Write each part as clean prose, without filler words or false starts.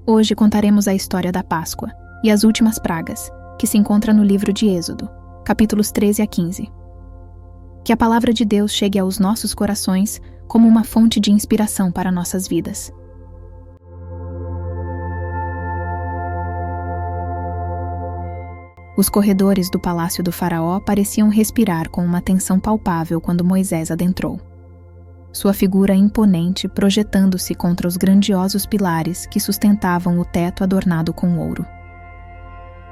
Hoje contaremos a história da Páscoa e as últimas pragas, que se encontra no livro de Êxodo, capítulos 13 a 15. Que a palavra de Deus chegue aos nossos corações como uma fonte de inspiração para nossas vidas. Os corredores do palácio do faraó pareciam respirar com uma tensão palpável quando Moisés adentrou. Sua figura imponente projetando-se contra os grandiosos pilares que sustentavam o teto adornado com ouro.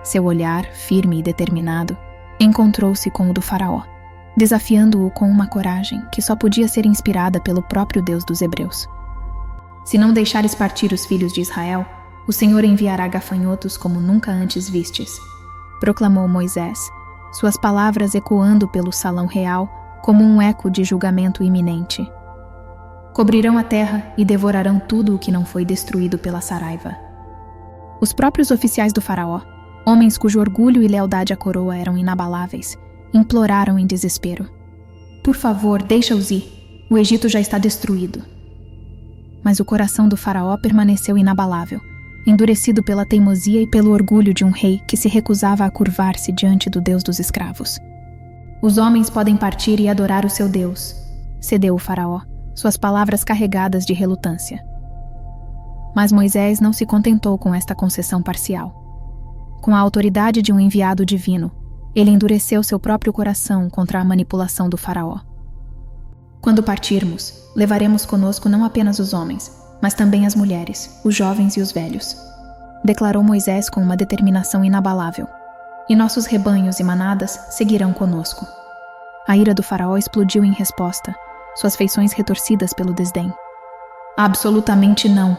Seu olhar, firme e determinado, encontrou-se com o do faraó, desafiando-o com uma coragem que só podia ser inspirada pelo próprio Deus dos Hebreus. Se não deixares partir os filhos de Israel, o Senhor enviará gafanhotos como nunca antes vistes, proclamou Moisés, suas palavras ecoando pelo salão real como um eco de julgamento iminente. Cobrirão a terra e devorarão tudo o que não foi destruído pela saraiva. Os próprios oficiais do faraó, homens cujo orgulho e lealdade à coroa eram inabaláveis, imploraram em desespero: por favor, deixa-os ir, o Egito já está destruído. Mas o coração do faraó permaneceu inabalável, endurecido pela teimosia e pelo orgulho de um rei que se recusava a curvar-se diante do Deus dos escravos. Os homens podem partir e adorar o seu Deus, cedeu o faraó, suas palavras carregadas de relutância. Mas Moisés não se contentou com esta concessão parcial. Com a autoridade de um enviado divino, ele endureceu seu próprio coração contra a manipulação do faraó. Quando partirmos, levaremos conosco não apenas os homens, mas também as mulheres, os jovens e os velhos, declarou Moisés com uma determinação inabalável. E nossos rebanhos e manadas seguirão conosco. A ira do faraó explodiu em resposta, suas feições retorcidas pelo desdém. Absolutamente não,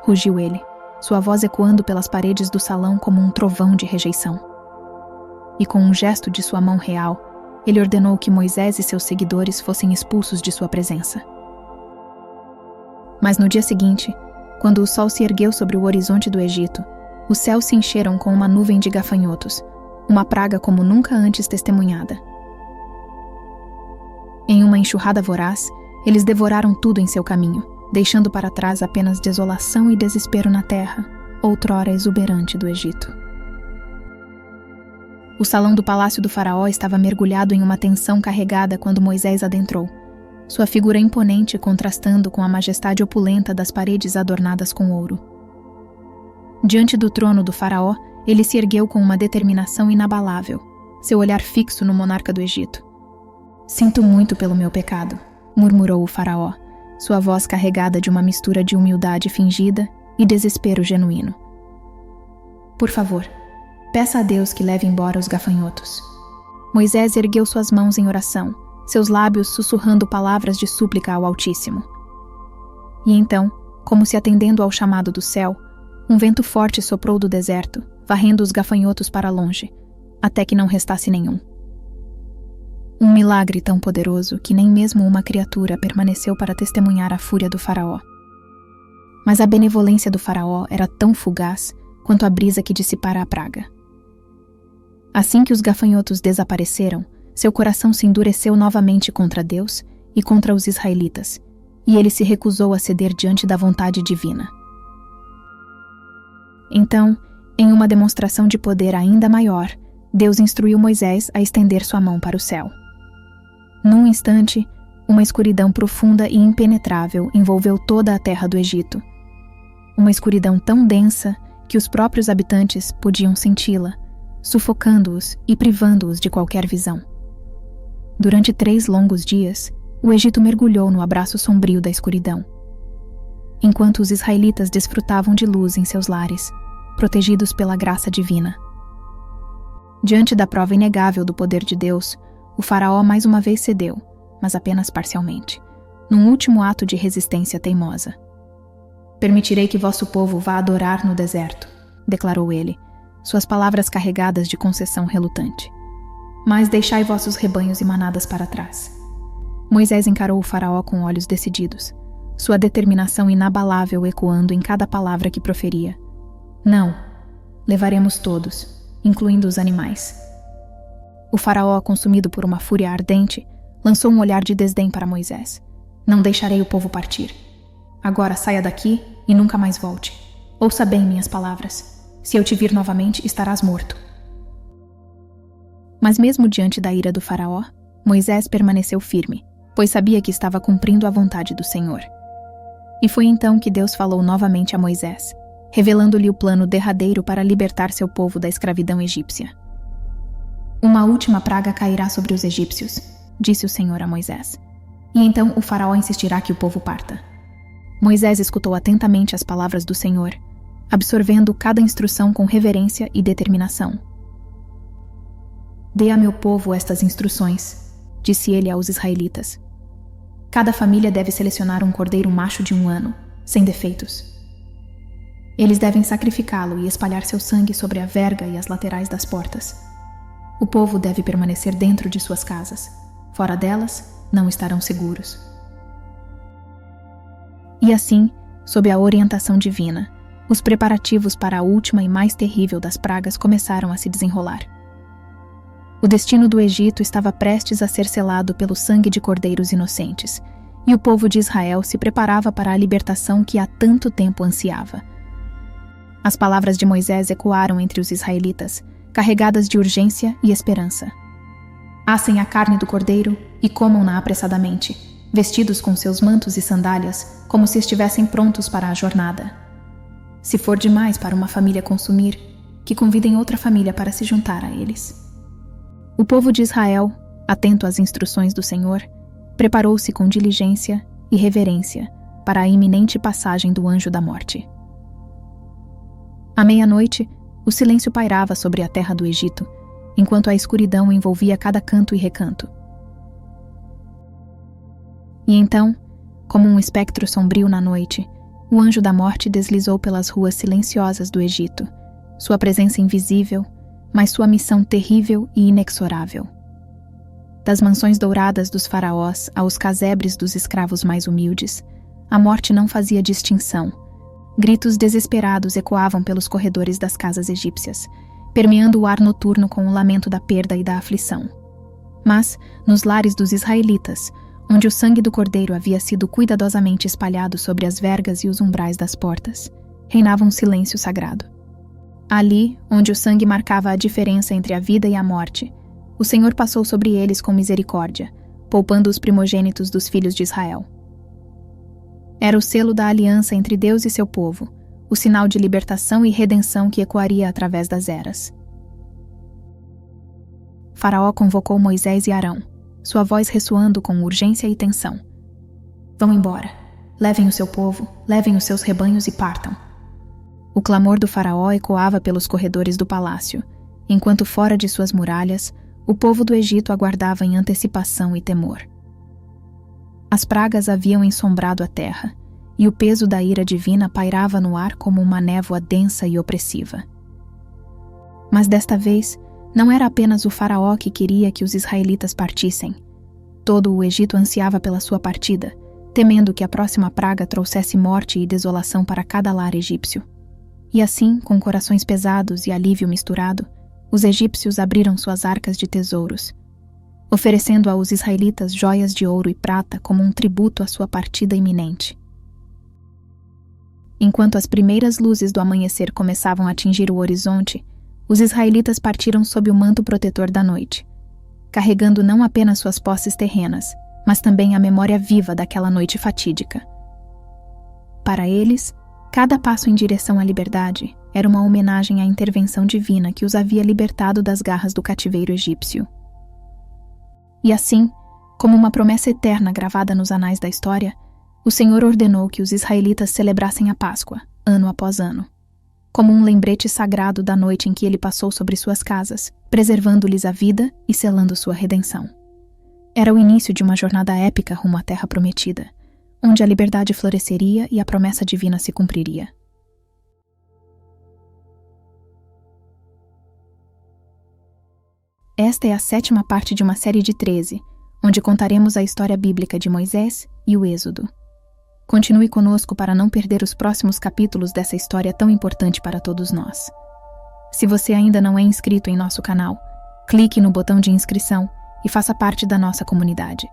rugiu ele, sua voz ecoando pelas paredes do salão como um trovão de rejeição. E com um gesto de sua mão real, ele ordenou que Moisés e seus seguidores fossem expulsos de sua presença. Mas no dia seguinte, quando o sol se ergueu sobre o horizonte do Egito, os céus se encheram com uma nuvem de gafanhotos, uma praga como nunca antes testemunhada. Em uma enxurrada voraz, eles devoraram tudo em seu caminho, deixando para trás apenas desolação e desespero na terra, outrora exuberante do Egito. O salão do palácio do faraó estava mergulhado em uma tensão carregada quando Moisés adentrou, sua figura imponente contrastando com a majestade opulenta das paredes adornadas com ouro. Diante do trono do faraó, ele se ergueu com uma determinação inabalável, seu olhar fixo no monarca do Egito. Sinto muito pelo meu pecado, murmurou o faraó, sua voz carregada de uma mistura de humildade fingida e desespero genuíno. Por favor, peça a Deus que leve embora os gafanhotos. Moisés ergueu suas mãos em oração, seus lábios sussurrando palavras de súplica ao Altíssimo. E então, como se atendendo ao chamado do céu, um vento forte soprou do deserto, varrendo os gafanhotos para longe, até que não restasse nenhum. Um milagre tão poderoso que nem mesmo uma criatura permaneceu para testemunhar a fúria do faraó. Mas a benevolência do faraó era tão fugaz quanto a brisa que dissipara a praga. Assim que os gafanhotos desapareceram, seu coração se endureceu novamente contra Deus e contra os israelitas, e ele se recusou a ceder diante da vontade divina. Então, em uma demonstração de poder ainda maior, Deus instruiu Moisés a estender sua mão para o céu. Num instante, uma escuridão profunda e impenetrável envolveu toda a terra do Egito. Uma escuridão tão densa que os próprios habitantes podiam senti-la, sufocando-os e privando-os de qualquer visão. Durante 3 longos dias, o Egito mergulhou no abraço sombrio da escuridão, enquanto os israelitas desfrutavam de luz em seus lares, protegidos pela graça divina. Diante da prova inegável do poder de Deus, o faraó mais uma vez cedeu, mas apenas parcialmente, num último ato de resistência teimosa. Permitirei que vosso povo vá adorar no deserto, declarou ele, suas palavras carregadas de concessão relutante. Mas deixai vossos rebanhos e manadas para trás. Moisés encarou o faraó com olhos decididos, sua determinação inabalável ecoando em cada palavra que proferia. Não, levaremos todos, incluindo os animais. O faraó, consumido por uma fúria ardente, lançou um olhar de desdém para Moisés. Não deixarei o povo partir. Agora saia daqui e nunca mais volte. Ouça bem minhas palavras. Se eu te vir novamente, estarás morto. Mas mesmo diante da ira do faraó, Moisés permaneceu firme, pois sabia que estava cumprindo a vontade do Senhor. E foi então que Deus falou novamente a Moisés, revelando-lhe o plano derradeiro para libertar seu povo da escravidão egípcia. Uma última praga cairá sobre os egípcios, disse o Senhor a Moisés. E então o faraó insistirá que o povo parta. Moisés escutou atentamente as palavras do Senhor, absorvendo cada instrução com reverência e determinação. Dê a meu povo estas instruções, disse ele aos israelitas. Cada família deve selecionar um cordeiro macho de 1 ano, sem defeitos. Eles devem sacrificá-lo e espalhar seu sangue sobre a verga e as laterais das portas. O povo deve permanecer dentro de suas casas. Fora delas, não estarão seguros. E assim, sob a orientação divina, os preparativos para a última e mais terrível das pragas começaram a se desenrolar. O destino do Egito estava prestes a ser selado pelo sangue de cordeiros inocentes, e o povo de Israel se preparava para a libertação que há tanto tempo ansiava. As palavras de Moisés ecoaram entre os israelitas, carregadas de urgência e esperança. Assem a carne do cordeiro e comam-na apressadamente, vestidos com seus mantos e sandálias, como se estivessem prontos para a jornada. Se for demais para uma família consumir, que convidem outra família para se juntar a eles. O povo de Israel, atento às instruções do Senhor, preparou-se com diligência e reverência para a iminente passagem do anjo da morte. À meia-noite, o silêncio pairava sobre a terra do Egito, enquanto a escuridão envolvia cada canto e recanto. E então, como um espectro sombrio na noite, o anjo da morte deslizou pelas ruas silenciosas do Egito, sua presença invisível, mas sua missão terrível e inexorável. Das mansões douradas dos faraós aos casebres dos escravos mais humildes, a morte não fazia distinção. Gritos desesperados ecoavam pelos corredores das casas egípcias, permeando o ar noturno com o lamento da perda e da aflição. Mas, nos lares dos israelitas, onde o sangue do cordeiro havia sido cuidadosamente espalhado sobre as vergas e os umbrais das portas, reinava um silêncio sagrado. Ali, onde o sangue marcava a diferença entre a vida e a morte, o Senhor passou sobre eles com misericórdia, poupando os primogênitos dos filhos de Israel. Era o selo da aliança entre Deus e seu povo, o sinal de libertação e redenção que ecoaria através das eras. Faraó convocou Moisés e Arão, sua voz ressoando com urgência e tensão. Vão embora. Levem o seu povo, levem os seus rebanhos e partam. O clamor do faraó ecoava pelos corredores do palácio, enquanto fora de suas muralhas, o povo do Egito aguardava em antecipação e temor. As pragas haviam ensombrado a terra, e o peso da ira divina pairava no ar como uma névoa densa e opressiva. Mas desta vez, não era apenas o faraó que queria que os israelitas partissem. Todo o Egito ansiava pela sua partida, temendo que a próxima praga trouxesse morte e desolação para cada lar egípcio. E assim, com corações pesados e alívio misturado, os egípcios abriram suas arcas de tesouros, oferecendo aos israelitas joias de ouro e prata como um tributo à sua partida iminente. Enquanto as primeiras luzes do amanhecer começavam a atingir o horizonte, os israelitas partiram sob o manto protetor da noite, carregando não apenas suas posses terrenas, mas também a memória viva daquela noite fatídica. Para eles, cada passo em direção à liberdade era uma homenagem à intervenção divina que os havia libertado das garras do cativeiro egípcio. E assim, como uma promessa eterna gravada nos anais da história, o Senhor ordenou que os israelitas celebrassem a Páscoa, ano após ano, como um lembrete sagrado da noite em que ele passou sobre suas casas, preservando-lhes a vida e selando sua redenção. Era o início de uma jornada épica rumo à Terra Prometida, onde a liberdade floresceria e a promessa divina se cumpriria. Esta é a 7ª parte de uma série de 13, onde contaremos a história bíblica de Moisés e o Êxodo. Continue conosco para não perder os próximos capítulos dessa história tão importante para todos nós. Se você ainda não é inscrito em nosso canal, clique no botão de inscrição e faça parte da nossa comunidade.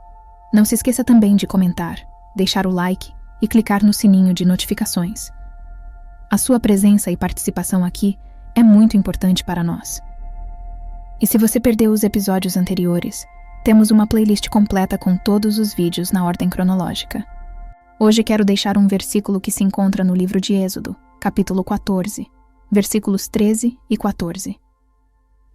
Não se esqueça também de comentar, deixar o like e clicar no sininho de notificações. A sua presença e participação aqui é muito importante para nós. E se você perdeu os episódios anteriores, temos uma playlist completa com todos os vídeos na ordem cronológica. Hoje quero deixar um versículo que se encontra no livro de Êxodo, capítulo 14, versículos 13 e 14.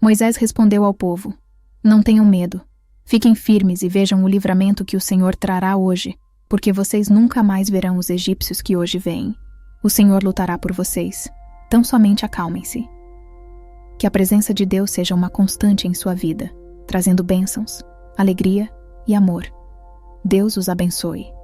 Moisés respondeu ao povo: Não tenham medo. Fiquem firmes e vejam o livramento que o Senhor trará hoje, porque vocês nunca mais verão os egípcios que hoje veem. O Senhor lutará por vocês. Tão somente acalmem-se. Que a presença de Deus seja uma constante em sua vida, trazendo bênçãos, alegria e amor. Deus os abençoe.